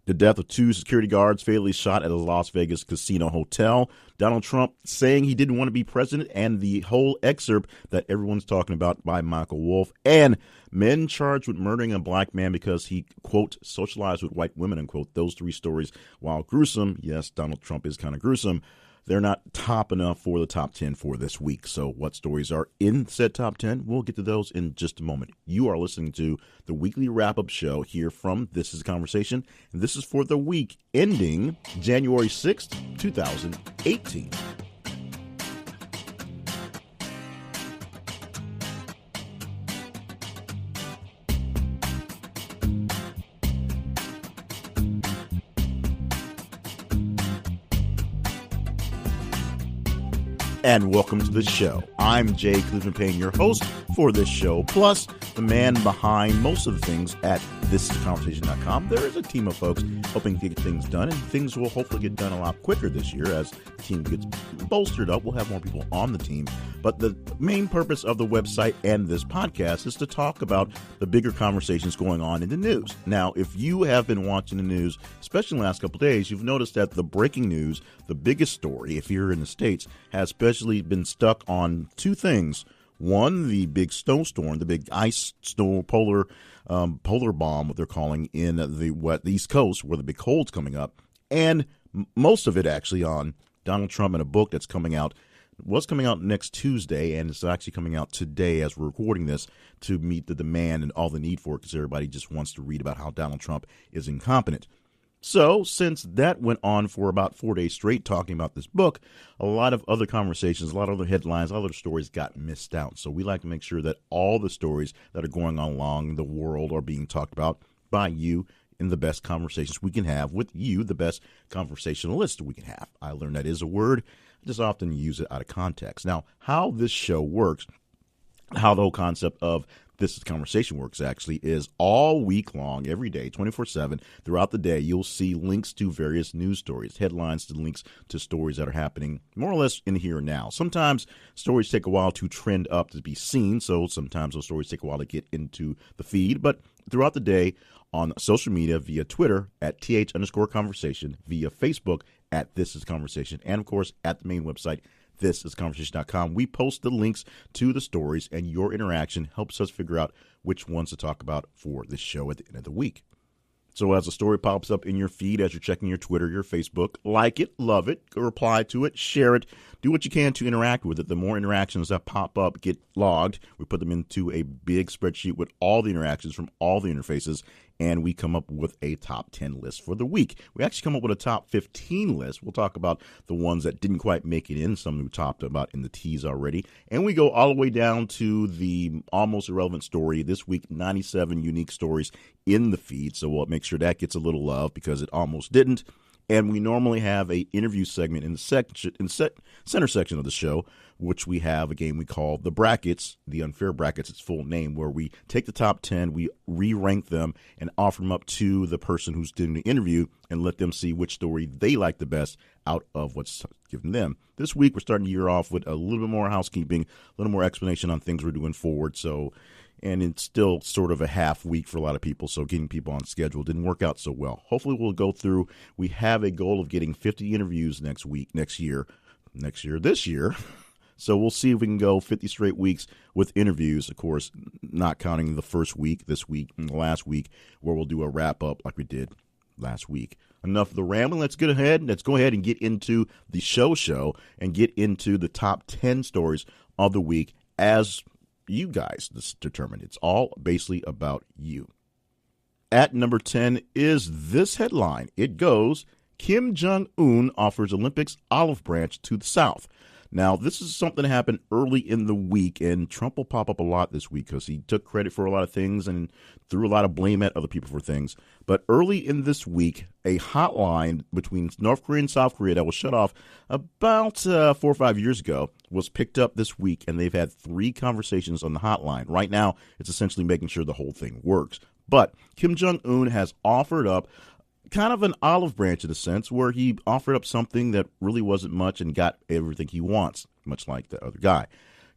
The death of two security guards fatally shot at a Las Vegas casino hotel. Donald Trump saying he didn't want to be president, and the whole excerpt that everyone's talking about by Michael Wolff. And men charged with murdering a black man because he, quote, socialized with white women, unquote. Those three stories, while gruesome, yes, Donald Trump is kind of gruesome, they're not top enough for the top 10 for this week. So what stories are in said top 10? We'll get to those in just a moment. You are listening to the weekly wrap-up show here from This Is Conversation. And this is for the week ending January 6th, 2018. And welcome to the show. I'm Jay Cleveland Payne, your host for this show, plus the man behind most of the things at thisisconversation.com. There is a team of folks helping to get things done, and things will hopefully get done a lot quicker this year as the team gets bolstered up. We'll have more people on the team. But the main purpose of the website and this podcast is to talk about the bigger conversations going on in the news. Now, if you have been watching the news, especially in the last couple of days, you've noticed that the breaking news, the biggest story, if you're in the States, has especially been stuck on two things. One, the big snowstorm, the big ice snow polar bomb, what they're calling in the East Coast, where the big cold's coming up, and most of it actually on Donald Trump and a book that's coming out. Was coming out next Tuesday, and it's actually coming out today as we're recording this to meet the demand and all the need for it, because everybody just wants to read about how Donald Trump is incompetent. So, since that went on for about 4 days straight talking about this book, a lot of other conversations, a lot of other headlines, other stories got missed out. So we like to make sure that all the stories that are going on along the world are being talked about by you in the best conversations we can have with you, the best conversationalist we can have. I learned that is a word. I just often use it out of context. Now, how this show works, how the whole concept of This Is Conversation works actually is all week long, every day, 24/7, throughout the day, you'll see links to various news stories, headlines to links to stories that are happening more or less in the here and now. Sometimes stories take a while to trend up to be seen, so sometimes those stories take a while to get into the feed. But throughout the day on social media, via Twitter at @th_conversation, via Facebook at This Is Conversation, and of course at the main website, thisisconversation.com. We post the links to the stories, and your interaction helps us figure out which ones to talk about for this show at the end of the week. So as a story pops up in your feed, as you're checking your Twitter, your Facebook, like it, love it, reply to it, share it, do what you can to interact with it. The more interactions that pop up get logged. We put them into a big spreadsheet with all the interactions from all the interfaces, and we come up with a top 10 list for the week. We actually come up with a top 15 list. We'll talk about the ones that didn't quite make it in, some we talked about in the tease already. And we go all the way down to the almost irrelevant story. This week, 97 unique stories in the feed. So we'll make sure that gets a little love because it almost didn't. And we normally have a interview segment in the center section of the show, which we have a game we call the brackets, the unfair brackets, its full name, where we take the top 10, we re-rank them and offer them up to the person who's doing the interview and let them see which story they like the best out of what's given them. This week, we're starting the year off with a little bit more housekeeping, a little more explanation on things we're doing forward. And it's still sort of a half week for a lot of people, so getting people on schedule didn't work out so well. Hopefully we'll go through. We have a goal of getting 50 interviews this year. So we'll see if we can go 50 straight weeks with interviews, of course, not counting the first week, this week, and the last week, where we'll do a wrap-up like we did last week. Enough of the rambling. Let's go ahead and get into the show and get into the top 10 stories of the week as you guys determine. It's all basically about you. At number 10 is this headline. It goes, Kim Jong-un offers Olympics olive branch to the South. Now, this is something that happened early in the week, and Trump will pop up a lot this week because he took credit for a lot of things and threw a lot of blame at other people for things. But early in this week, a hotline between North Korea and South Korea that was shut off about 4 or 5 years ago was picked up this week, and they've had 3 conversations on the hotline. Right now, it's essentially making sure the whole thing works. But Kim Jong-un has offered up kind of an olive branch in a sense, where he offered up something that really wasn't much and got everything he wants, much like the other guy.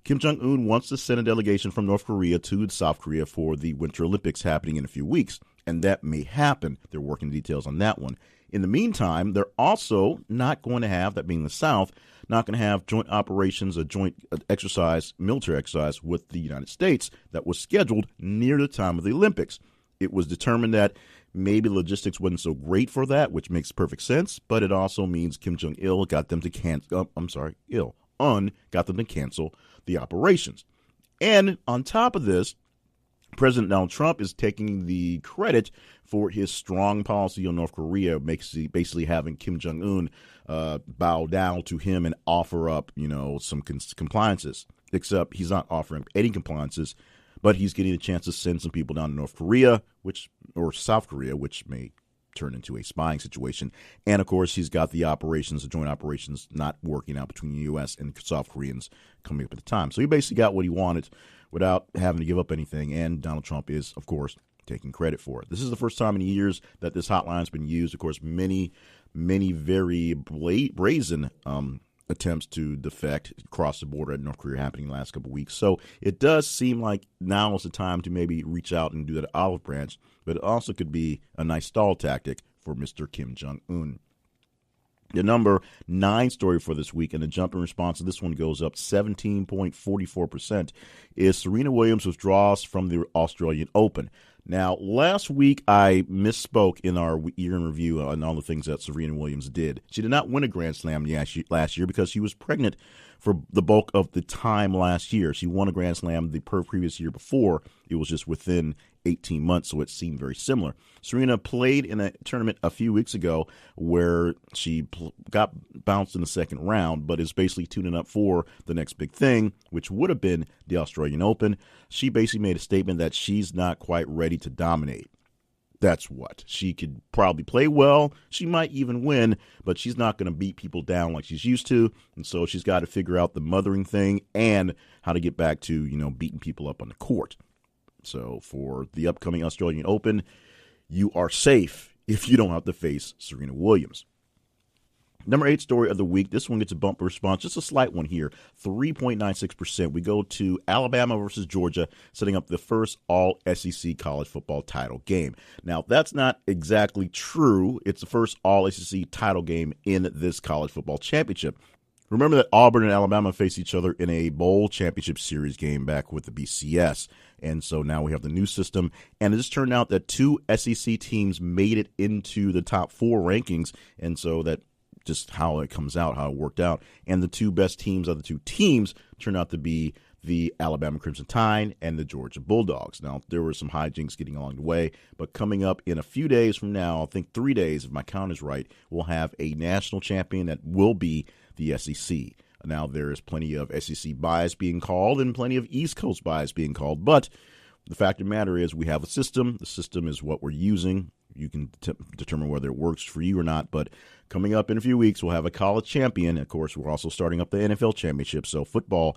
Kim Jong-un wants to send a delegation from North Korea to South Korea for the Winter Olympics happening in a few weeks. and that may happen. They're working details on that one. In the meantime, they're also not going to have, that being the South, not going to have joint operations, a joint exercise, military exercise with the United States that was scheduled near the time of the Olympics. It was determined that maybe logistics wasn't so great for that, which makes perfect sense, but it also means Kim Jong-il got them to cancel, got them to cancel the operations. And on top of this, President Donald Trump is taking the credit for his strong policy on North Korea, basically having Kim Jong-un bow down to him and offer up, some compliances. Except he's not offering any compliances, but he's getting a chance to send some people down to North Korea, or South Korea, which may turn into a spying situation. And, of course, he's got the joint operations not working out between the U.S. and South Koreans coming up at the time. So he basically got what he wanted without having to give up anything. And Donald Trump is, of course, taking credit for it. This is the first time in years that this hotline has been used. Of course, many very brazen attempts to defect across the border at North Korea happening the last couple of weeks. So it does seem like now is the time to maybe reach out and do that olive branch, but it also could be a nice stall tactic for Mr. Kim Jong-un. The number 9 story for this week, and the jump in response to this one goes up 17.44%, is Serena Williams withdraws from the Australian Open. Now, last week I misspoke in our year in review on all the things that Serena Williams did. She did not win a Grand Slam last year because she was pregnant for the bulk of the time last year. She won a Grand Slam the previous year before. It was just within 18 months, so it seemed very similar. Serena played in a tournament a few weeks ago where she got bounced in the second round, but is basically tuning up for the next big thing, which would have been the Australian Open. She basically made a statement that she's not quite ready to dominate. That's what. She could probably play well. She might even win, but she's not going to beat people down like she's used to. And so she's got to figure out the mothering thing and how to get back to, beating people up on the court. So for the upcoming Australian Open, you are safe if you don't have to face Serena Williams. Number 8 story of the week. This one gets a bumper response, just a slight one here, 3.96%. We go to Alabama versus Georgia, setting up the first all-SEC college football title game. Now, that's not exactly true. It's the first all-SEC title game in this college football championship. Remember that Auburn and Alabama faced each other in a bowl championship series game back with the BCS. And so now we have the new system. And it just turned out that 2 SEC teams made it into the top 4 rankings. And so that just how it comes out, how it worked out. And the 2 best teams of the 2 teams turned out to be the Alabama Crimson Tide and the Georgia Bulldogs. Now, there were some hijinks getting along the way, but coming up in a few days from now, I think 3 days, if my count is right, we'll have a national champion that will be the SEC. Now, there is plenty of SEC bias being called and plenty of East Coast bias being called, but the fact of the matter is we have a system. The system is what we're using. You can determine whether it works for you or not, but coming up in a few weeks, we'll have a college champion. Of course, we're also starting up the NFL championship, so football,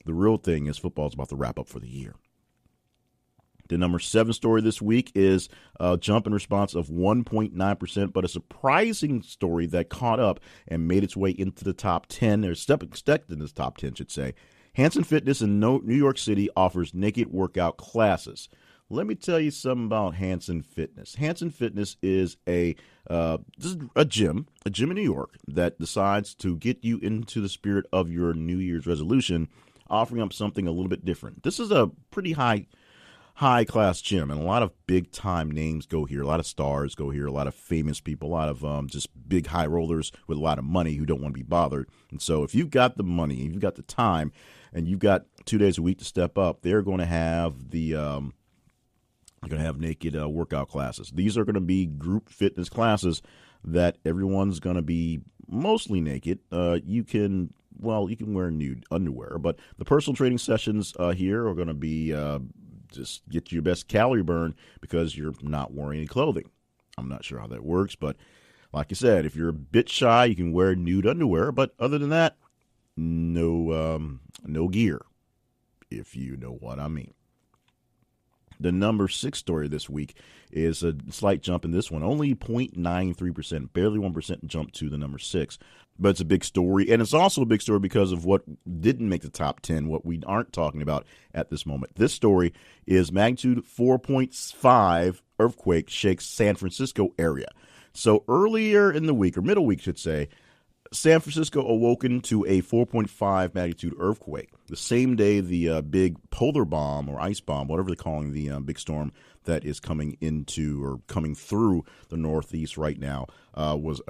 the real thing is football is about to wrap up for the year. The number 7 story this week is a jump in response of 1.9%, but a surprising story that caught up and made its way into the top 10, or stepped in the top 10, should say. Hanson Fitness in New York City offers naked workout classes. Let me tell you something about Hanson Fitness. Hanson Fitness is a gym in New York that decides to get you into the spirit of your New Year's resolution, offering up something a little bit different. This is a pretty high-class gym, and a lot of big-time names go here. A lot of stars go here, a lot of famous people, a lot of just big high rollers with a lot of money who don't want to be bothered. And so if you've got the money, you've got the time, and you've got 2 days a week to step up, they're going to have naked workout classes. These are going to be group fitness classes that everyone's going to be mostly naked. You can wear nude underwear, but the personal training sessions here are going to be just get your best calorie burn because you're not wearing any clothing. I'm not sure how that works, but like I said, if you're a bit shy, you can wear nude underwear, but other than that, no gear, if you know what I mean. The number 6 story this week is a slight jump in this one, only 0.93%, barely 1% jump to the number 6. But it's a big story, and it's also a big story because of what didn't make the top 10, what we aren't talking about at this moment. This story is magnitude 4.5 earthquake shakes San Francisco area. So earlier in the week, or middle week, should say, San Francisco awoken to a 4.5 magnitude earthquake. The same day the big polar bomb or ice bomb, whatever they're calling the big storm that is coming into or coming through the Northeast right now was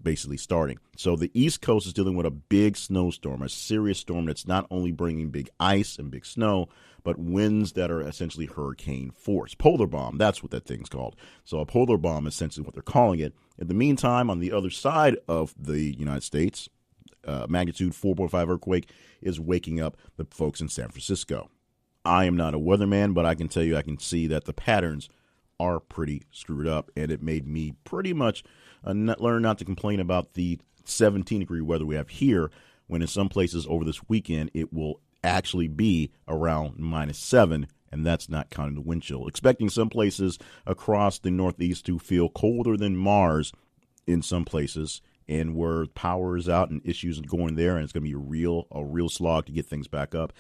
basically starting. So the East Coast is dealing with a big snowstorm, a serious storm that's not only bringing big ice and big snow, but winds that are essentially hurricane force. Polar bomb, that's what that thing's called. So a polar bomb is essentially what they're calling it. In the meantime, on the other side of the United States, magnitude 4.5 earthquake is waking up the folks in San Francisco. I am not a weatherman, but I can tell you I can see that the patterns are pretty screwed up, and it made me pretty much learn not to complain about the 17-degree weather we have here, when in some places over this weekend it will actually be around -7, and that's not counting the wind chill. Expecting some places across the Northeast to feel colder than Mars in some places, and where power is out and issues going there, and it's going to be a real slog to get things back up.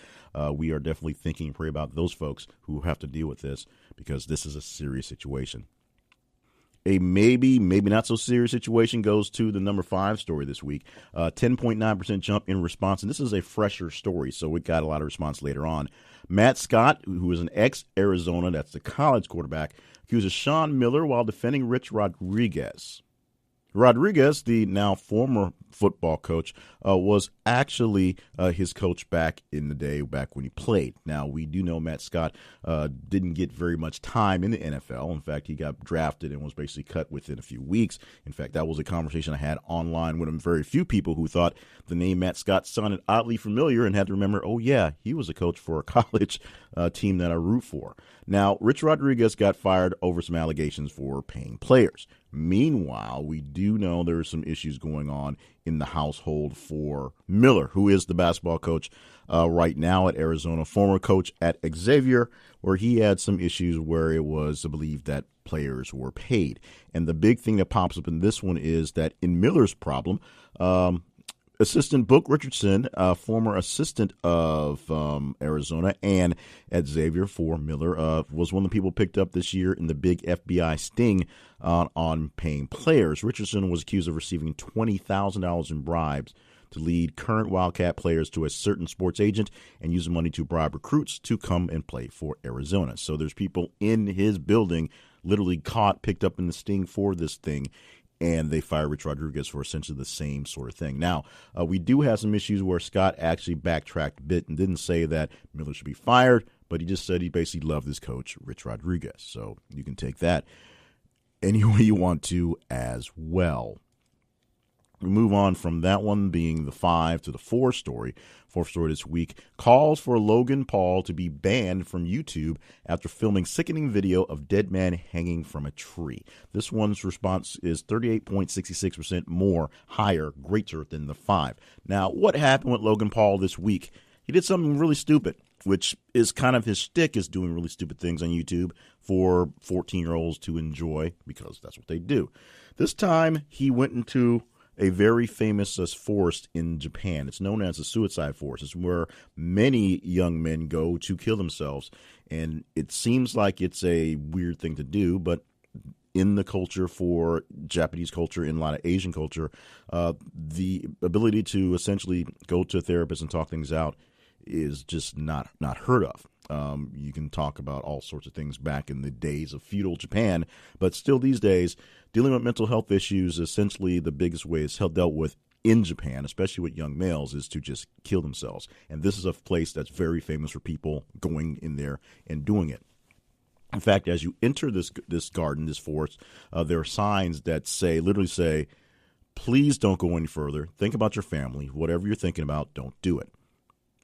We are definitely thinking and pray about those folks who have to deal with this, because this is a serious situation. A maybe not so serious situation goes to the number 5 story this week. 10.9% jump in response, and this is a fresher story, so we got a lot of response later on. Matt Scott, who is an ex-Arizona, that's the college quarterback, accuses Sean Miller while defending Rich Rodriguez. Rodriguez, the now former football coach, was actually his coach back in the day, back when he played. Now, we do know Matt Scott didn't get very much time in the NFL. In fact, he got drafted and was basically cut within a few weeks. In fact, that was a conversation I had online with very few people who thought the name Matt Scott sounded oddly familiar and had to remember, oh, yeah, he was a coach for a college team that I root for. Now, Rich Rodriguez got fired over some allegations for paying players. Meanwhile, we do know there are some issues going on in the household for Miller, who is the basketball coach right now at Arizona, former coach at Xavier, where he had some issues where it was believed that players were paid. And the big thing that pops up in this one is that in Miller's problem, assistant Book Richardson, former assistant of Arizona and at Xavier for Miller, was one of the people picked up this year in the big FBI sting on paying players. Richardson was accused of receiving $20,000 in bribes to lead current Wildcat players to a certain sports agent and use the money to bribe recruits to come and play for Arizona. So there's people in his building literally picked up in the sting for this thing. And they fired Rich Rodriguez for essentially the same sort of thing. Now, we do have some issues where Scott actually backtracked a bit and didn't say that Miller should be fired, but he just said he basically loved his coach, Rich Rodriguez. So you can take that any way you want to as well. We move on from that one being the 5 to the 4 story. Fourth story this week, calls for Logan Paul to be banned from YouTube after filming sickening video of dead man hanging from a tree. This one's response is 38.66% more higher, greater than the 5. Now, what happened with Logan Paul this week? He did something really stupid, which is kind of his shtick, is doing really stupid things on YouTube for 14-year-olds to enjoy, because that's what they do. This time, he went into a very famous forest in Japan. It's known as a suicide forest. It's where many young men go to kill themselves. And it seems like it's a weird thing to do, but in the culture, for Japanese culture, in a lot of Asian culture, the ability to essentially go to a therapist and talk things out is just not heard of. You can talk about all sorts of things back in the days of feudal Japan, but still these days, dealing with mental health issues, essentially the biggest way it's dealt with in Japan, especially with young males, is to just kill themselves. And this is a place that's very famous for people going in there and doing it. In fact, as you enter this garden, this forest, there are signs that literally say, please don't go any further. Think about your family. Whatever you're thinking about, don't do it.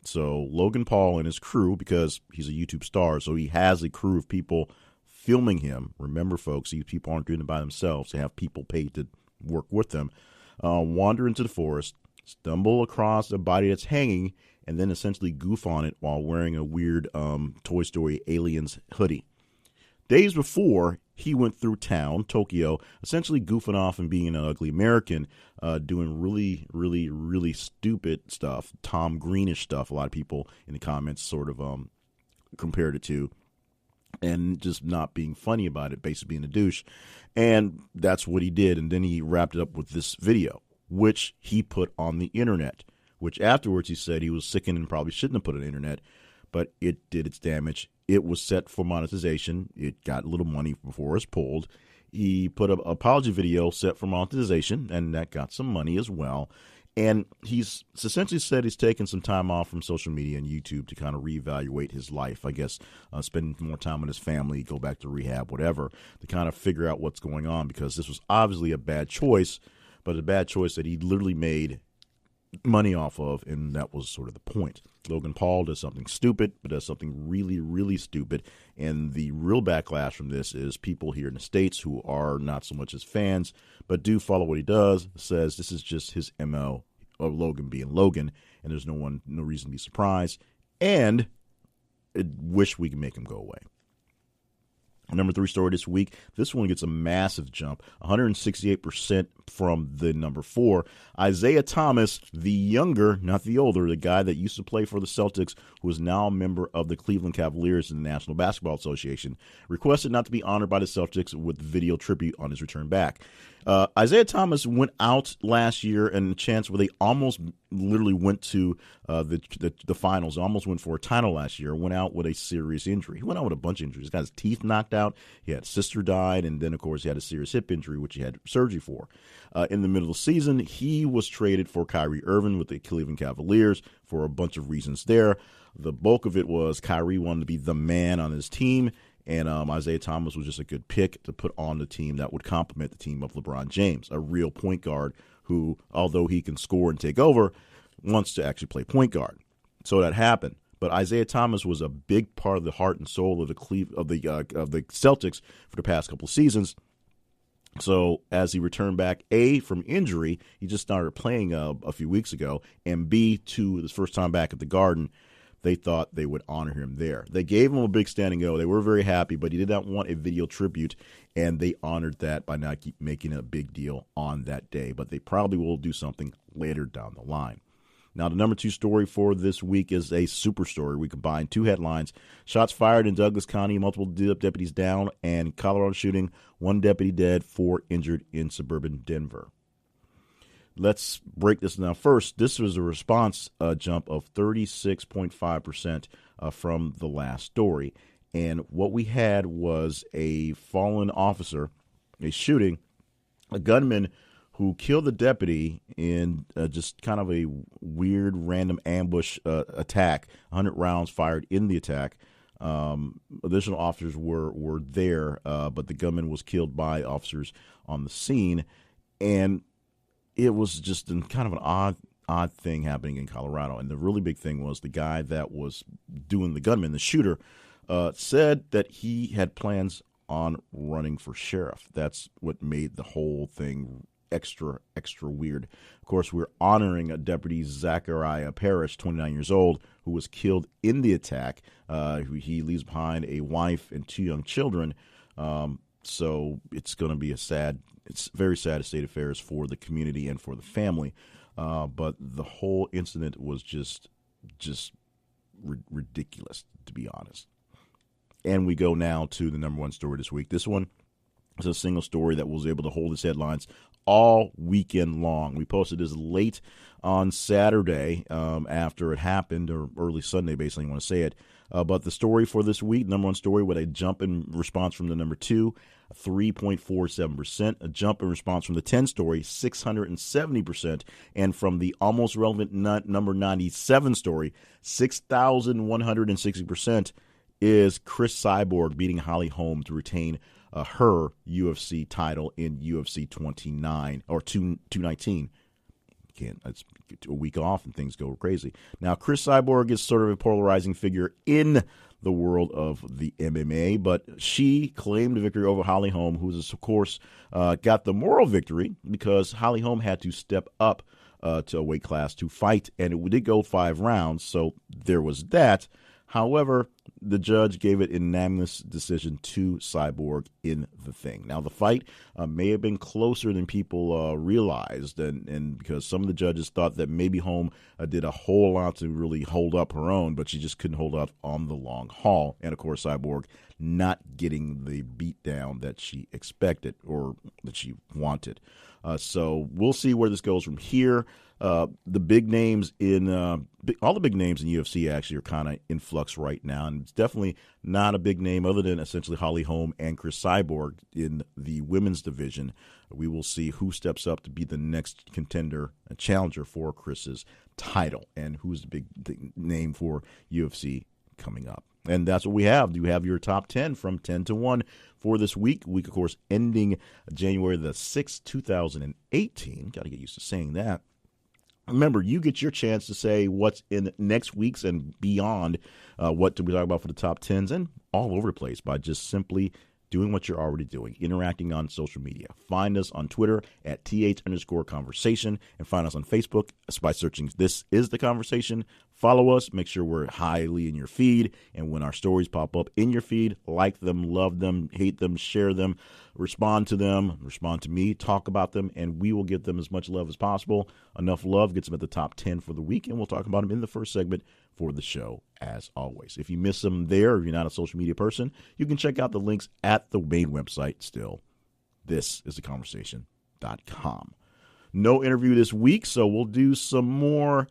So Logan Paul and his crew, because he's a YouTube star, so he has a crew of people filming him. Remember, folks, these people aren't doing it by themselves. They have people paid to work with them. Wander into the forest, stumble across a body that's hanging, and then essentially goof on it while wearing a weird Toy Story Aliens hoodie. Days before, he went through town, Tokyo, essentially goofing off and being an ugly American, doing really, really, really stupid stuff, Tom Greenish stuff. A lot of people in the comments sort of compared it to, and just not being funny about it, basically being a douche. And that's what he did. And then he wrapped it up with this video, which he put on the internet, which afterwards he said he was sickened and probably shouldn't have put it on the internet, but it did its damage. It was set for monetization. It got a little money before it was pulled. He put an apology video set for monetization, and that got some money as well. And he's essentially said he's taken some time off from social media and YouTube to kind of reevaluate his life, I guess, spend more time with his family, go back to rehab, whatever, to kind of figure out what's going on, because this was obviously a bad choice, but a bad choice that he literally made money off of, and that was sort of the point. Logan Paul does something stupid, but does something really, really stupid, and the real backlash from this is people here in the States who are not so much as fans, but do follow what he does, says this is just his MO of Logan being Logan, and there's no reason to be surprised, and I wish we could make him go away. Number 3 story this week, this one gets a massive jump, 168% from the number 4. Isaiah Thomas, the younger, not the older, the guy that used to play for the Celtics, who is now a member of the Cleveland Cavaliers in the National Basketball Association, requested not to be honored by the Celtics with video tribute on his return back. Isaiah Thomas went out last year in a chance where they almost literally went to the finals, almost went for a title last year, went out with a serious injury. He went out with a bunch of injuries. He got his teeth knocked out. He had sister died, and then, of course, he had a serious hip injury, which he had surgery for. In the middle of the season, he was traded for Kyrie Irving with the Cleveland Cavaliers for a bunch of reasons there. The bulk of it was Kyrie wanted to be the man on his team, and Isaiah Thomas was just a good pick to put on the team that would complement the team of LeBron James, a real point guard who, although he can score and take over, wants to actually play point guard. So that happened. But Isaiah Thomas was a big part of the heart and soul of the Celtics for the past couple of seasons. So as he returned back, A, from injury, he just started playing a few weeks ago, and B, to his first time back at the Garden, they thought they would honor him there. They gave him a big standing O. They were very happy, but he did not want a video tribute, and they honored that by not making a big deal on that day. But they probably will do something later down the line. Now, the number 2 story for this week is a super story. We combined 2 headlines. Shots fired in Douglas County, multiple deputies down, and Colorado shooting, 1 deputy dead, 4 injured in suburban Denver. Let's break this down. First, this was a response jump of 36.5% from the last story. And what we had was a fallen officer, a shooting, a gunman who killed the deputy in just kind of a weird random ambush attack, 100 rounds fired in the attack. Additional officers were there, but the gunman was killed by officers on the scene. And it was just kind of an odd thing happening in Colorado. And the really big thing was the guy that was doing the gunman, the shooter, said that he had plans on running for sheriff. That's what made the whole thing extra weird. Of course, we're honoring a Deputy Zachariah Parrish, 29 years old, who was killed in the attack. He leaves behind a wife and 2 young children. So it's going to be it's very sad state of affairs for the community and for the family. But the whole incident was just ridiculous, to be honest. And we go now to the number 1 story this week. This one is a single story that was able to hold its headlines all weekend long. We posted this late on Saturday after it happened, or early Sunday, basically, you want to say it. But the story for this week, number 1 story, with a jump in response from the number 2, 3.47%. A jump in response from the 10 story, 670%. And from the almost relevant number 97 story, 6,160%, is Chris Cyborg beating Holly Holm to retain her UFC title in UFC 29 or 219. It's a week off and things go crazy. Now, Chris Cyborg is sort of a polarizing figure in the world of the MMA, but she claimed a victory over Holly Holm, who's, of course, got the moral victory because Holly Holm had to step up to a weight class to fight, and it did go 5 rounds, so there was that. However, the judge gave it an unanimous decision to Cyborg in the thing. Now, the fight may have been closer than people realized, and because some of the judges thought that maybe Holm did a whole lot to really hold up her own, but she just couldn't hold up on the long haul. And, of course, Cyborg not getting the beatdown that she expected or that she wanted. So we'll see where this goes from here. The big names all the big names in UFC actually are kind of in flux right now, and it's definitely not a big name other than essentially Holly Holm and Chris Cyborg in the women's division. We will see who steps up to be the next contender and challenger for Chris's title, and who's the big name for UFC coming up. And that's what we have. You have your top 10 from 10 to 1 for this week. Week, of course, ending January the 6th, 2018. Got to get used to saying that. Remember, you get your chance to say what's in next week's and beyond. What do we talk about for the top 10s and all over the place by just simply doing what you're already doing, interacting on social media. Find us on Twitter at @TH_conversation and find us on Facebook by searching This Is The Conversation. Follow us. Make sure we're highly in your feed. And when our stories pop up in your feed, like them, love them, hate them, share them, respond to them, respond to me, talk about them, and we will give them as much love as possible. Enough love gets them at the top 10 for the week, and we'll talk about them in the first segment for the show, as always. If you miss them there, if you're not a social media person, you can check out the links at the main website still. ThisIsTheConversation.com. No interview this week, so we'll do some more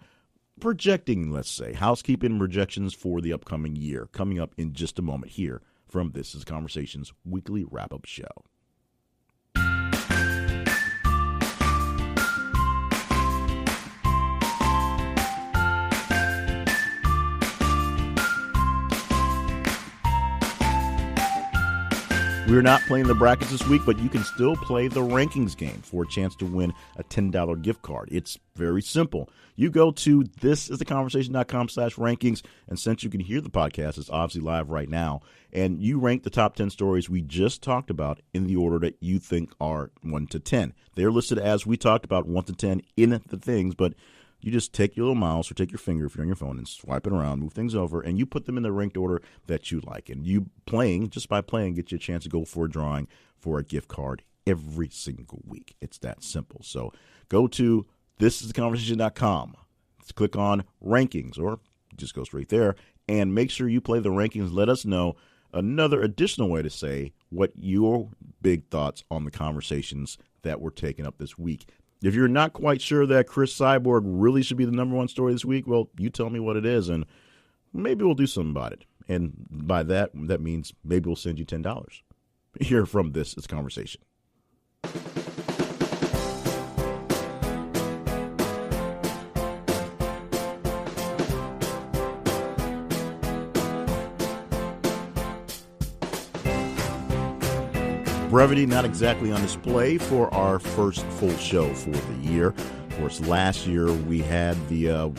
projecting, let's say, housekeeping projections for the upcoming year, coming up in just a moment here from This Is Conversation's weekly wrap-up show. We're not playing the brackets this week, but you can still play the rankings game for a chance to win a $10 gift card. It's very simple. You go to thisistheconversation.com/rankings, and since you can hear the podcast, it's obviously live right now, and you rank the top 10 stories we just talked about in the order that you think are 1 to 10. They're listed as we talked about 1 to 10 in the things, but you just take your little mouse or take your finger if you're on your phone and swipe it around, move things over, and you put them in the ranked order that you like. And you playing, just by playing, get you a chance to go for a drawing for a gift card every single week. It's that simple. So go to thisistheconversation.com. Let's click on rankings, or just go straight there, and make sure you play the rankings. Let us know another additional way to say what your big thoughts on the conversations that we're taking up this week. If you're not quite sure that Chris Cyborg really should be the number one story this week, well, you tell me what it is, and maybe we'll do something about it. And by that means maybe we'll send you $10 here from This Is Conversation. Brevity not exactly on display for our first full show for the year. Of course, last year we had the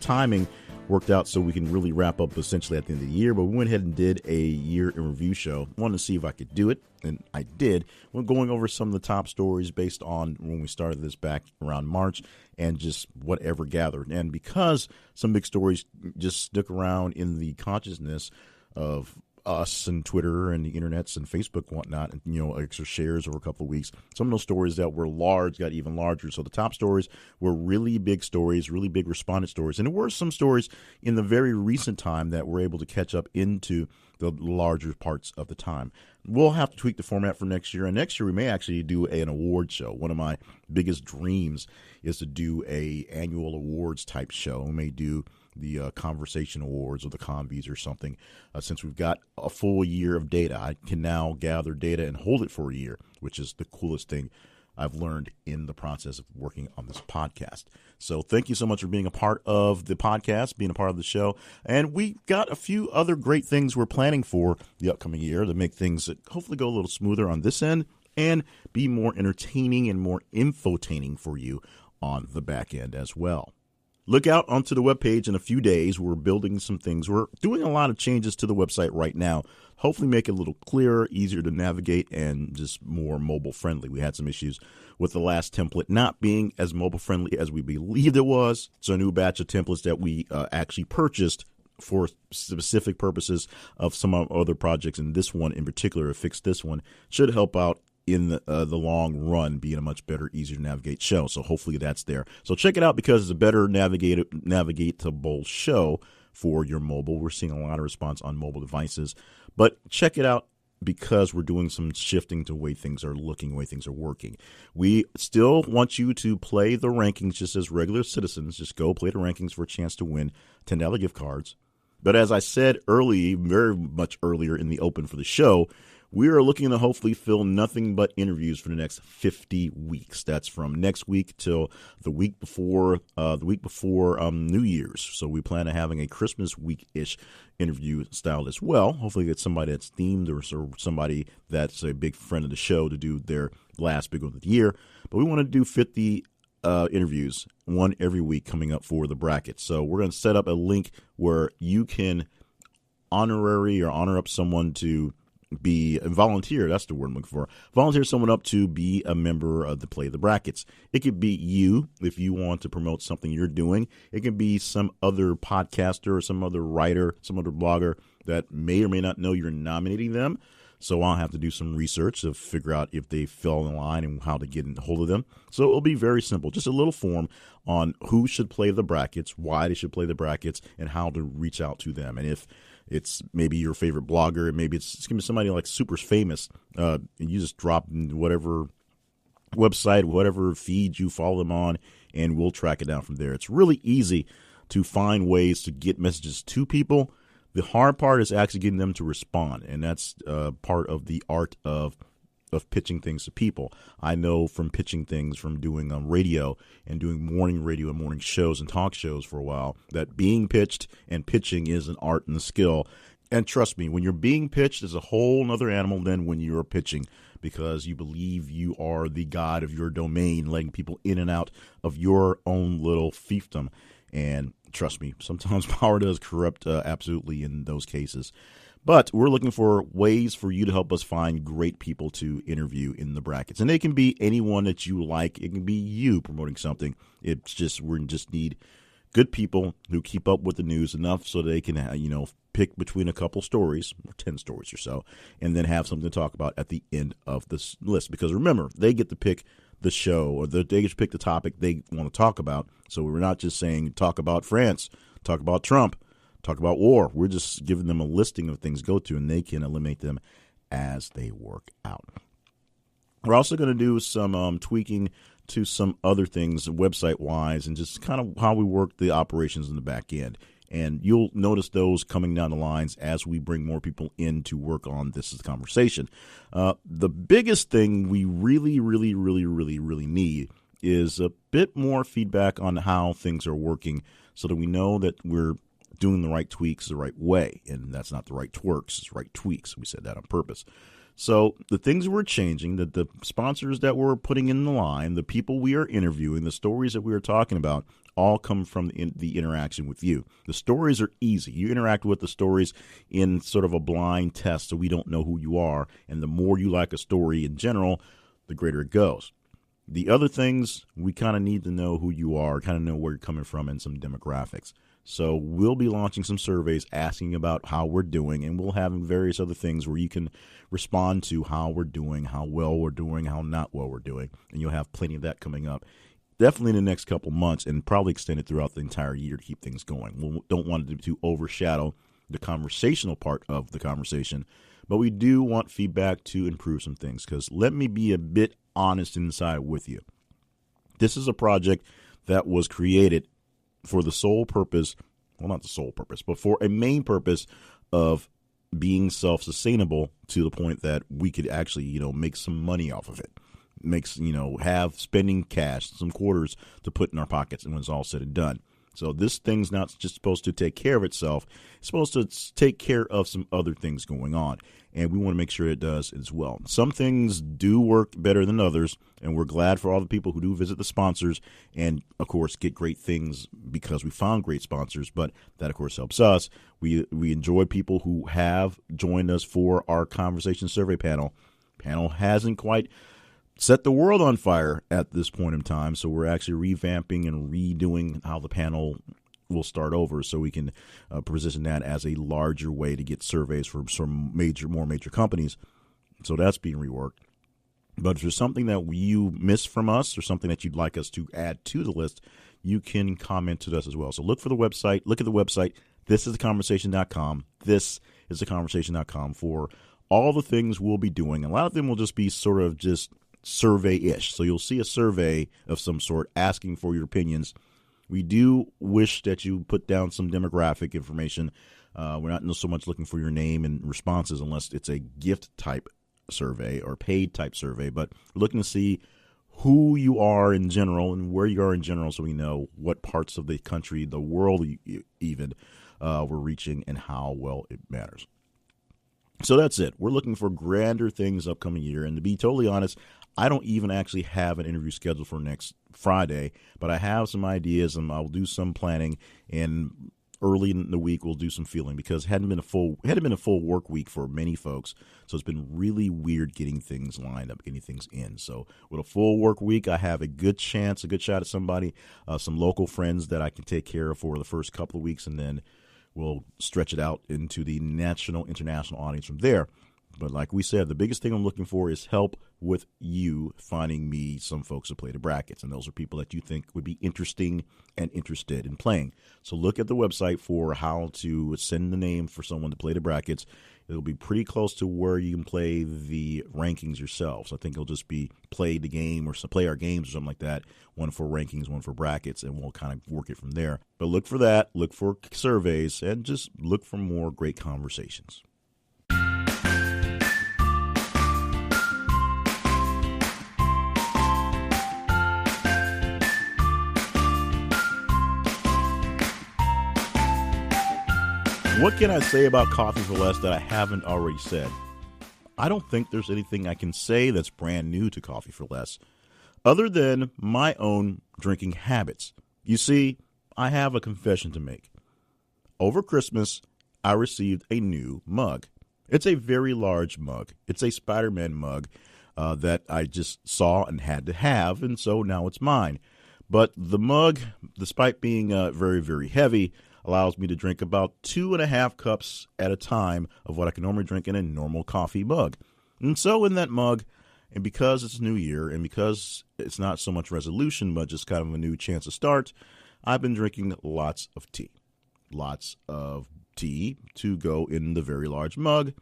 timing worked out so we can really wrap up essentially at the end of the year, but we went ahead and did a year in review show. Wanted to see if I could do it, and I did. We're going over some of the top stories based on when we started this back around March and just whatever gathered. And because some big stories just stuck around in the consciousness of us and Twitter and the internets and Facebook and whatnot, and, extra shares over a couple of weeks. Some of those stories that were large got even larger. So the top stories were really big stories, really big respondent stories. And there were some stories in the very recent time that were able to catch up into the larger parts of the time. We'll have to tweak the format for next year. And next year we may actually do an award show. One of my biggest dreams is to do a annual awards type show. We may do the Conversation Awards or the Convies or something. Since we've got a full year of data, I can now gather data and hold it for a year, which is the coolest thing I've learned in the process of working on this podcast. So thank you so much for being a part of the podcast, being a part of the show. And we got a few other great things we're planning for the upcoming year to make things hopefully go a little smoother on this end and be more entertaining and more infotaining for you on the back end as well. Look out onto the webpage in a few days. We're building some things. We're doing a lot of changes to the website right now. Hopefully make it a little clearer, easier to navigate, and just more mobile friendly. We had some issues with the last template not being as mobile friendly as we believed it was. So a new batch of templates that we actually purchased for specific purposes of some other projects, and this one in particular, to fix this one, should help out in the long run, being a much better, easier to navigate show. So hopefully that's there. So check it out because it's a better navigatable show for your mobile. We're seeing a lot of response on mobile devices, but check it out because we're doing some shifting to the way things are looking, the way things are working. We still want you to play the rankings just as regular citizens. Just go play the rankings for a chance to win $10 gift cards. But as I said very much earlier in the open for the show, we are looking to hopefully fill nothing but interviews for the next 50 weeks. That's from next week till the week before New Year's. So we plan on having a Christmas week-ish interview style as well. Hopefully get somebody that's themed or somebody that's a big friend of the show to do their last big one of the year. But we want to do 50 interviews, one every week coming up for the bracket. So we're going to set up a link where you can honor up someone to be a volunteer. That's the word I'm looking for. Volunteer someone up to be a member of the Play the Brackets. It could be you if you want to promote something you're doing. It can be some other podcaster or some other writer, some other blogger that may or may not know you're nominating them. So I'll have to do some research to figure out if they fell in line and how to get in hold of them. So it'll be very simple. Just a little form on who should play the brackets, why they should play the brackets, and how to reach out to them. And if it's maybe your favorite blogger, and maybe it's going to be somebody like super famous, and you just drop in whatever website, whatever feed you follow them on, and we'll track it down from there. It's really easy to find ways to get messages to people. The hard part is actually getting them to respond, and that's part of the art of pitching things to people. I know from pitching things, from doing radio and doing morning radio and morning shows and talk shows for a while, that being pitched and pitching is an art and a skill. And trust me, when you're being pitched, it's a whole other animal than when you're pitching, because you believe you are the god of your domain, letting people in and out of your own little fiefdom. And trust me, sometimes power does corrupt absolutely in those cases. But we're looking for ways for you to help us find great people to interview in the brackets. And it can be anyone that you like. It can be you promoting something. It's just, we just need good people who keep up with the news enough so they can, pick between a couple stories, 10 stories or so, and then have something to talk about at the end of this list. Because remember, they get to pick the show, or they get to pick the topic they want to talk about. So we're not just saying talk about France, talk about Trump, talk about war. We're just giving them a listing of things to go to, and they can eliminate them as they work out. We're also going to do some tweaking to some other things website-wise, and just kind of how we work the operations in the back end. And you'll notice those coming down the lines as we bring more people in to work on This Is the Conversation. The biggest thing we really need is a bit more feedback on how things are working so that we know that we're doing the right tweaks the right way. And that's not the right twerks, it's right tweaks. We said that on purpose. So the things we're changing, that the sponsors that we're putting in the line, the people we are interviewing, the stories that we are talking about, all come from the interaction with you. The stories are easy. You interact with the stories in sort of a blind test, so we don't know who you are. And the more you like a story in general, the greater it goes. The other things, we kind of need to know who you are, kind of know where you're coming from, and some demographics. So we'll be launching some surveys asking about how we're doing, and we'll have various other things where you can respond to how we're doing, how well we're doing, how not well we're doing. And you'll have plenty of that coming up. Definitely in the next couple months, and probably extended throughout the entire year to keep things going. We don't want it to overshadow the conversational part of the conversation, but we do want feedback to improve some things, because let me be a bit honest inside with you. This is a project that was created for the sole purpose, well, not the sole purpose, but for a main purpose of being self-sustainable to the point that we could actually, make some money off of it. Have spending cash, some quarters to put in our pockets, and when it's all said and done. So this thing's not just supposed to take care of itself. It's supposed to take care of some other things going on, and we want to make sure it does as well. Some things do work better than others, and we're glad for all the people who do visit the sponsors and, of course, get great things because we found great sponsors, but that, of course, helps us. We enjoy people who have joined us for our conversation survey panel. Panel hasn't quite set the world on fire at this point in time, so we're actually revamping and redoing how the panel we'll start over so we can position that as a larger way to get surveys from some more major companies. So that's being reworked. But if there's something that you missed from us or something that you'd like us to add to the list, you can comment to us as well. So look at the website. Thisistheconversation.com. Thisistheconversation.com for all the things we'll be doing. A lot of them will just be sort of just survey-ish. So you'll see a survey of some sort asking for your opinions. We do wish that you put down some demographic information. We're not so much looking for your name and responses unless it's a gift type survey or paid type survey, but we're looking to see who you are in general and where you are in general so we know what parts of the country, the world even, we're reaching and how well it matters. So that's it. We're looking for grander things upcoming year. And to be totally honest, I don't even actually have an interview scheduled for next Friday, but I have some ideas and I'll do some planning, and early in the week we'll do some feeling because it hadn't been a full work week for many folks. So it's been really weird getting things lined up, getting things in. So with a full work week, I have a good shot at somebody, some local friends that I can take care of for the first couple of weeks, and then we'll stretch it out into the international audience from there. But like we said, the biggest thing I'm looking for is help with you finding me some folks to play the brackets. And those are people that you think would be interesting and interested in playing. So look at the website for how to send the name for someone to play the brackets. It'll be pretty close to where you can play the rankings yourself. So I think it'll just be play the game or play our games or something like that. One for rankings, one for brackets, and we'll kind of work it from there. But look for that, look for surveys, and just look for more great conversations. What can I say about Coffee for Less that I haven't already said? I don't think there's anything I can say that's brand new to Coffee for Less, other than my own drinking habits. You see, I have a confession to make. Over Christmas, I received a new mug. It's a very large mug. It's a Spider-Man mug that I just saw and had to have, and so now it's mine. But the mug, despite being very, very heavy, allows me to drink about 2.5 cups at a time of what I can normally drink in a normal coffee mug. And so in that mug, and because it's New Year, and because it's not so much resolution, but just kind of a new chance to start, I've been drinking lots of tea. Lots of tea to go in the very large mug.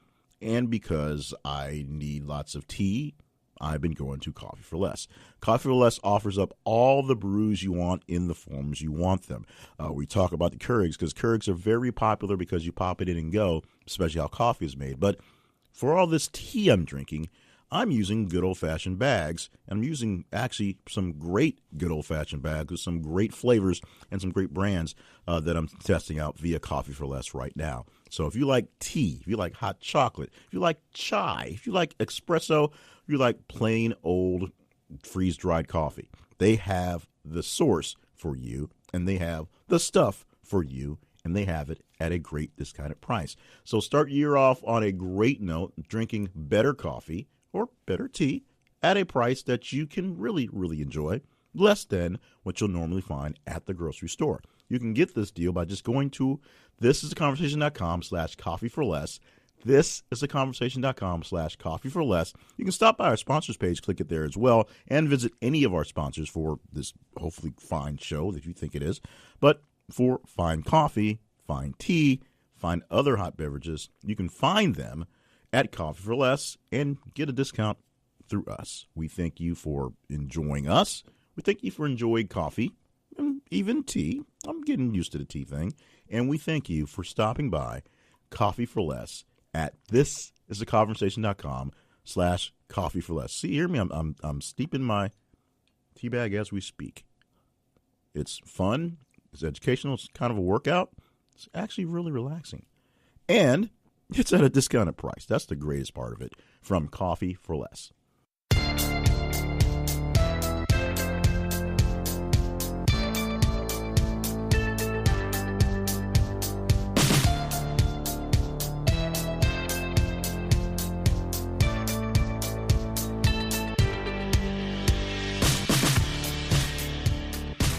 And because I need lots of tea, I've been going to Coffee for Less. Coffee for Less offers up all the brews you want in the forms you want them. We talk about the Keurigs because Keurigs are very popular because you pop it in and go, especially how coffee is made. But for all this tea I'm drinking, I'm using good old-fashioned bags. And I'm using actually some great good old-fashioned bags with some great flavors and some great brands that I'm testing out via Coffee for Less right now. So if you like tea, if you like hot chocolate, if you like chai, if you like espresso, if you like plain old freeze-dried coffee, they have the source for you, and they have the stuff for you, and they have it at a great discounted price. So start your year off on a great note, drinking better coffee or better tea at a price that you can really, really enjoy, less than what you'll normally find at the grocery store. You can get this deal by just going to thisistheconversation.com/coffee for less. Thisistheconversation.com/coffee for less. You can stop by our sponsors page, click it there as well, and visit any of our sponsors for this hopefully fine show that you think it is. But for fine coffee, fine tea, fine other hot beverages, you can find them at Coffee for Less and get a discount through us. We thank you for enjoying us. We thank you for enjoying coffee and even tea. I'm getting used to the tea thing. And we thank you for stopping by Coffee for Less at thisistheconversation.com/coffee for less. See, hear me? I'm steeping my tea bag as we speak. It's fun. It's educational. It's kind of a workout. It's actually really relaxing. And it's at a discounted price. That's the greatest part of it. From Coffee for Less.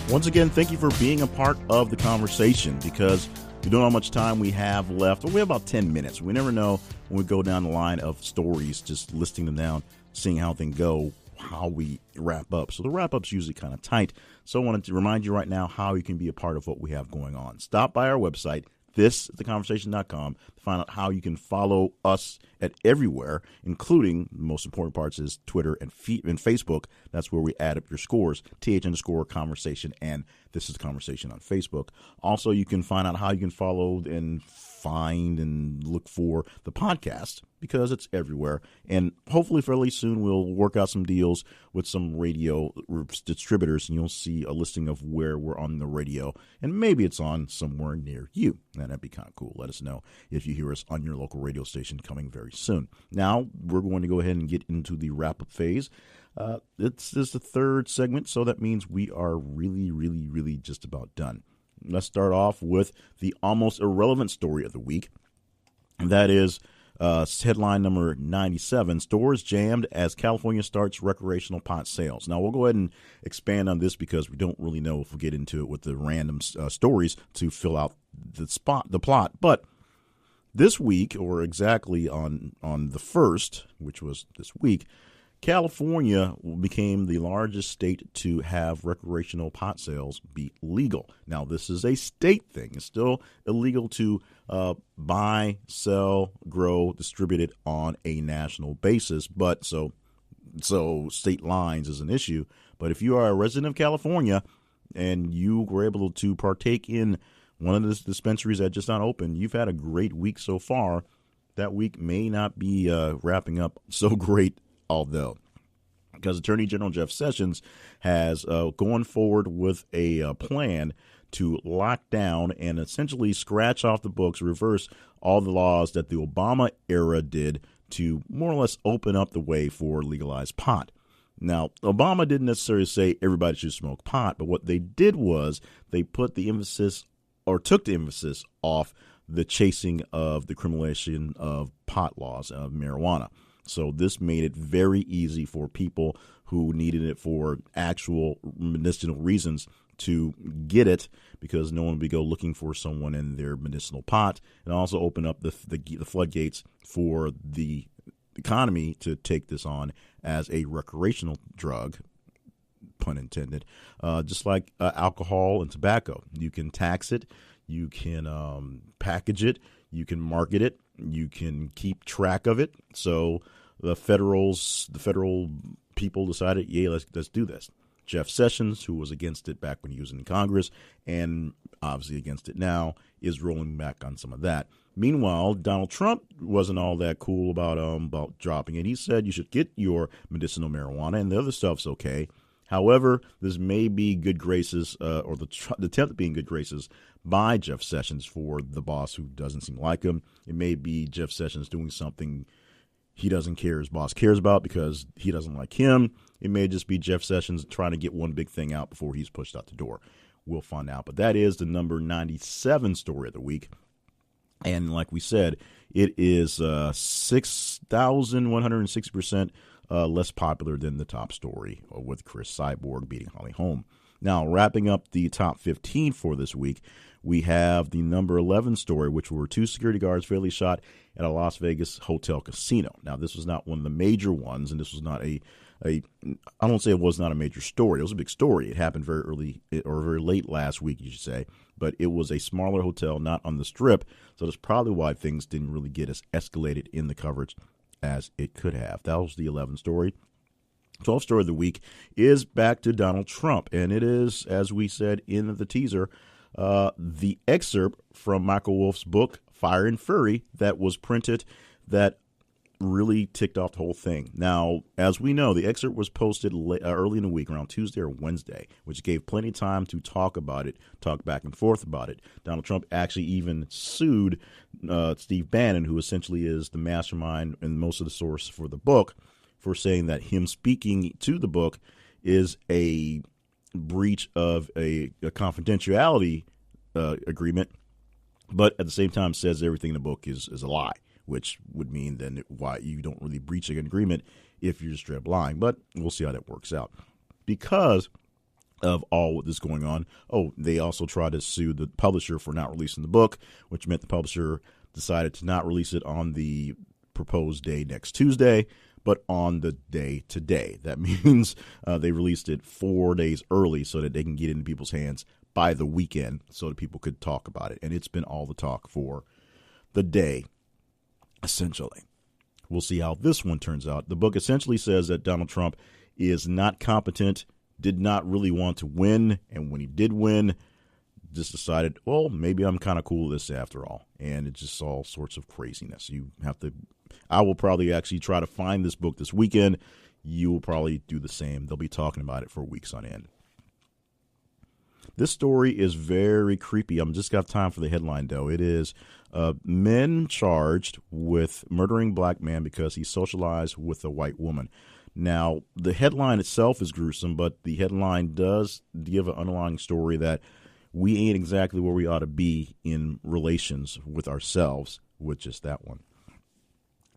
Once again, thank you for being a part of the conversation, because you don't know how much time we have left. Well, we have about 10 minutes. We never know when we go down the line of stories, just listing them down, seeing how things go, how we wrap up. So the wrap-up's usually kind of tight. So I wanted to remind you right now how you can be a part of what we have going on. Stop by our website, thisistheconversation.com, to find out how you can follow us at everywhere, including the most important parts is Twitter and Facebook. That's where we add up your scores, th_conversation, and This is the Conversation on Facebook. Also, you can find out how you can follow and find and look for the podcast, because it's everywhere. And hopefully fairly soon we'll work out some deals with some radio distributors, and you'll see a listing of where we're on the radio, and maybe it's on somewhere near you. And that'd be kind of cool. Let us know if you hear us on your local radio station coming very soon. Now we're going to go ahead and get into the wrap-up phase. This is the third segment, so that means we are really just about done. Let's start off with the almost irrelevant story of the week. And that is headline number 97, Stores Jammed as California Starts Recreational Pot Sales. Now, we'll go ahead and expand on this because we don't really know if we'll get into it with the random stories to fill out the plot. But this week, or exactly on the 1st, which was this week, California became the largest state to have recreational pot sales be legal. Now, this is a state thing. It's still illegal to buy, sell, grow, distribute it on a national basis. But so state lines is an issue. But if you are a resident of California and you were able to partake in one of the dispensaries that just not open, you've had a great week so far. That week may not be wrapping up so great, although, because Attorney General Jeff Sessions has gone forward with a plan to lock down and essentially scratch off the books, reverse all the laws that the Obama era did to more or less open up the way for legalized pot. Now, Obama didn't necessarily say everybody should smoke pot, but what they did was they put the emphasis, or took the emphasis off the chasing of the criminalization of pot laws, of marijuana. So this made it very easy for people who needed it for actual medicinal reasons to get it, because no one would go looking for someone in their medicinal pot, and also open up the floodgates for the economy to take this on as a recreational drug, pun intended, just like alcohol and tobacco. You can tax it, you can package it, you can market it, you can keep track of it. So the federal people decided, yeah, let's do this. Jeff Sessions, who was against it back when he was in Congress and obviously against it now, is rolling back on some of that. Meanwhile, Donald Trump wasn't all that cool about dropping it. He said you should get your medicinal marijuana and the other stuff's okay. However, this may be good graces, or the attempt at being good graces by Jeff Sessions for the boss who doesn't seem like him. It may be Jeff Sessions doing something he doesn't care his boss cares about because he doesn't like him. It may just be Jeff Sessions trying to get one big thing out before he's pushed out the door. We'll find out. But that is the number 97 story of the week. And like we said, it is 6,160% less popular than the top story, with Chris Cyborg beating Holly Holm. Now, wrapping up the top 15 for this week, we have the number 11 story, which were 2 security guards fatally shot at a Las Vegas hotel casino. Now, this was not one of the major ones, and this was not I don't say it was not a major story. It was a big story. It happened very early or very late last week, you should say, but it was a smaller hotel, not on the Strip, so that's probably why things didn't really get as escalated in the coverage as it could have. That was the 11th story. 12th story of the week is back to Donald Trump, and it is, as we said in the teaser, the excerpt from Michael Wolff's book, Fire and Fury, that was printed that really ticked off the whole thing. Now, as we know, the excerpt was posted early in the week, around Tuesday or Wednesday, which gave plenty of time to talk about it, talk back and forth about it. Donald Trump actually even sued Steve Bannon, who essentially is the mastermind and most of the source for the book, for saying that him speaking to the book is a breach of a confidentiality agreement, but at the same time says everything in the book is a lie, which would mean then why you don't really breach an agreement if you're just straight up lying. But we'll see how that works out. Because of all this going on. Oh, they also tried to sue the publisher for not releasing the book, which meant the publisher decided to not release it on the proposed day next Tuesday, but on the day today. That means they released it 4 days early so that they can get it into people's hands by the weekend so that people could talk about it. And it's been all the talk for the day, essentially. We'll see how this one turns out. The book essentially says that Donald Trump is not competent, did not really want to win, and when he did win, just decided, well, maybe I'm kind of cool with this after all. And it's just all sorts of craziness. I will probably actually try to find this book this weekend. You will probably do the same. They'll be talking about it for weeks on end. This story is very creepy. I'm just got time for the headline, though. It is men charged with murdering black man because he socialized with a white woman. Now, the headline itself is gruesome, but the headline does give an underlying story that we ain't exactly where we ought to be in relations with ourselves with just that one.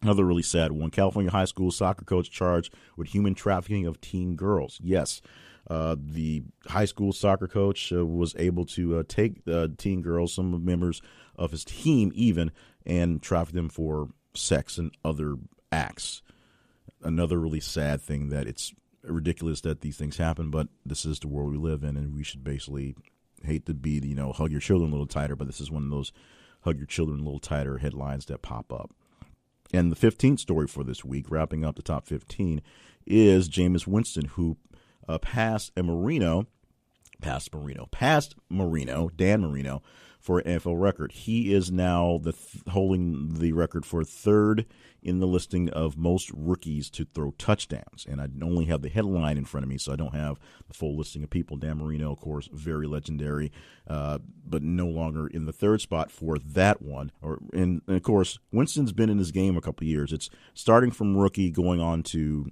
Another really sad one. California high school soccer coach charged with human trafficking of teen girls. Yes, the high school soccer coach was able to take teen girls, some members of his team even, and traffic them for sex and other acts. Another really sad thing that it's ridiculous that these things happen, but this is the world we live in, and we should basically hate to be, hug your children a little tighter, but this is one of those hug your children a little tighter headlines that pop up. And the 15th story for this week, wrapping up the top 15, is Jameis Winston, who passed Dan Marino for an NFL record. He is now holding the record for third in the listing of most rookies to throw touchdowns. And I only have the headline in front of me, so I don't have the full listing of people. Dan Marino, of course, very legendary, but no longer in the third spot for that one. And of course, Winston's been in this game a couple of years. It's starting from rookie going on to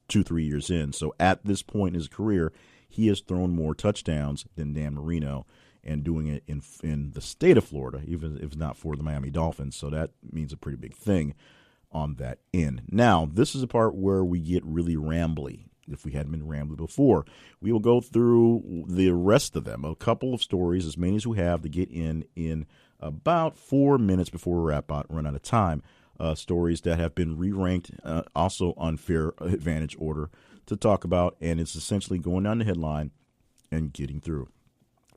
2-3 years in. So at this point in his career, he has thrown more touchdowns than Dan Marino, and doing it in the state of Florida, even if it's not for the Miami Dolphins. So that means a pretty big thing on that end. Now, this is a part where we get really rambly. If we hadn't been rambly before, we will go through the rest of them, a couple of stories, as many as we have to get in about 4 minutes before we run out of time. Stories that have been re-ranked, also unfair advantage order to talk about, and it's essentially going down the headline and getting through.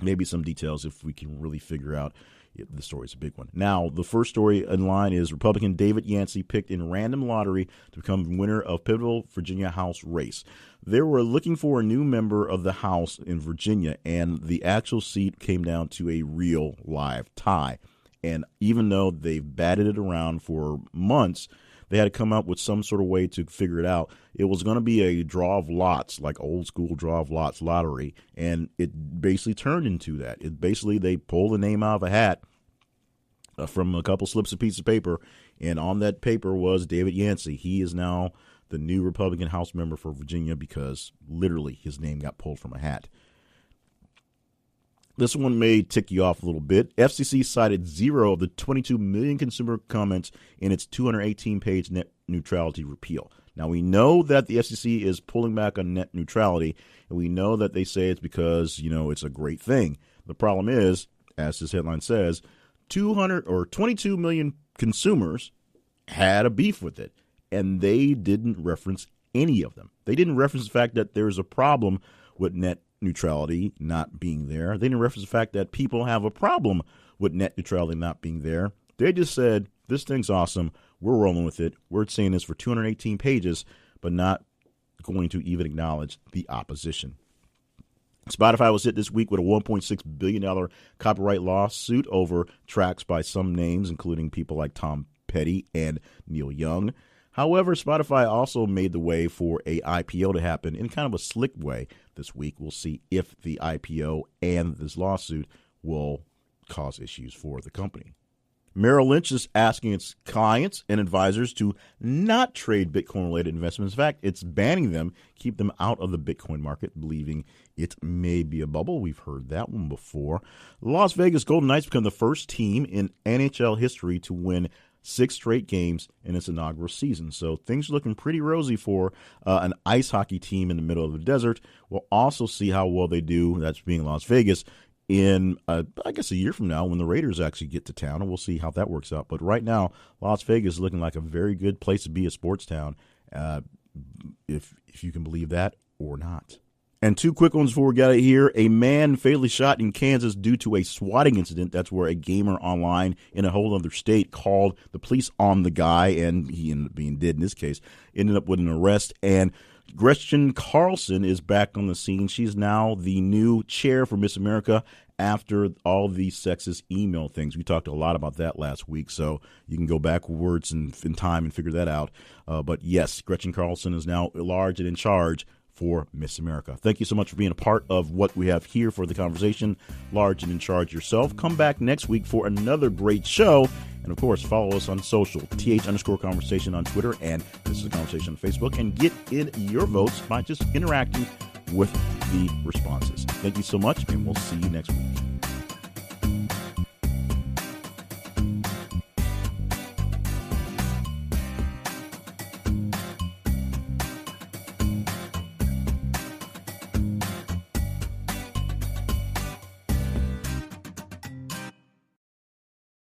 Maybe some details if we can really figure out if the story's a big one. Now, the first story in line is Republican David Yancey picked in random lottery to become winner of pivotal Virginia House race. They were looking for a new member of the House in Virginia, and the actual seat came down to a real live tie. And even though they've batted it around for months, they had to come up with some sort of way to figure it out. It was going to be a draw of lots, like old school draw of lots lottery, and it basically turned into that. They pulled a name out of a hat from a couple slips of piece of paper, and on that paper was David Yancey. He is now the new Republican House member for Virginia because literally his name got pulled from a hat. This one may tick you off a little bit. FCC cited 0 of the 22 million consumer comments in its 218-page net neutrality repeal. Now, we know that the FCC is pulling back on net neutrality, and we know that they say it's because, it's a great thing. The problem is, as this headline says, 22 million consumers had a beef with it, and they didn't reference any of them. They didn't reference the fact that there's a problem with net neutrality not being there. They didn't reference the fact that people have a problem with net neutrality not being there. They just said, this thing's awesome. We're rolling with it. We're saying this for 218 pages, but not going to even acknowledge the opposition. Spotify was hit this week with a $1.6 billion copyright lawsuit over tracks by some names, including people like Tom Petty and Neil Young. However, Spotify also made the way for a IPO to happen in kind of a slick way this week. We'll see if the IPO and this lawsuit will cause issues for the company. Merrill Lynch is asking its clients and advisors to not trade Bitcoin-related investments. In fact, it's banning them, keep them out of the Bitcoin market, believing it may be a bubble. We've heard that one before. The Las Vegas Golden Knights become the first team in NHL history to win 6 straight games in its inaugural season. So things are looking pretty rosy for an ice hockey team in the middle of the desert. We'll also see how well they do, that's being Las Vegas, in, I guess, a year from now when the Raiders actually get to town, and we'll see how that works out. But right now, Las Vegas is looking like a very good place to be a sports town, if you can believe that or not. And 2 quick ones before we get out of here. A man fatally shot in Kansas due to a swatting incident. That's where a gamer online in a whole other state called the police on the guy, and he ended up being dead in this case. Ended up with an arrest. And Gretchen Carlson is back on the scene. She's now the new chair for Miss America after all the sexist email things. We talked a lot about that last week, so you can go backwards in time and figure that out. But yes, Gretchen Carlson is now large and in charge for Miss America. Thank you so much for being a part of what we have here for the conversation. Large and in charge yourself. Come back next week for another great show. And, of course, follow us on social, th_conversation on Twitter, and This Is a Conversation on Facebook. And get in your votes by just interacting with the responses. Thank you so much, and we'll see you next week.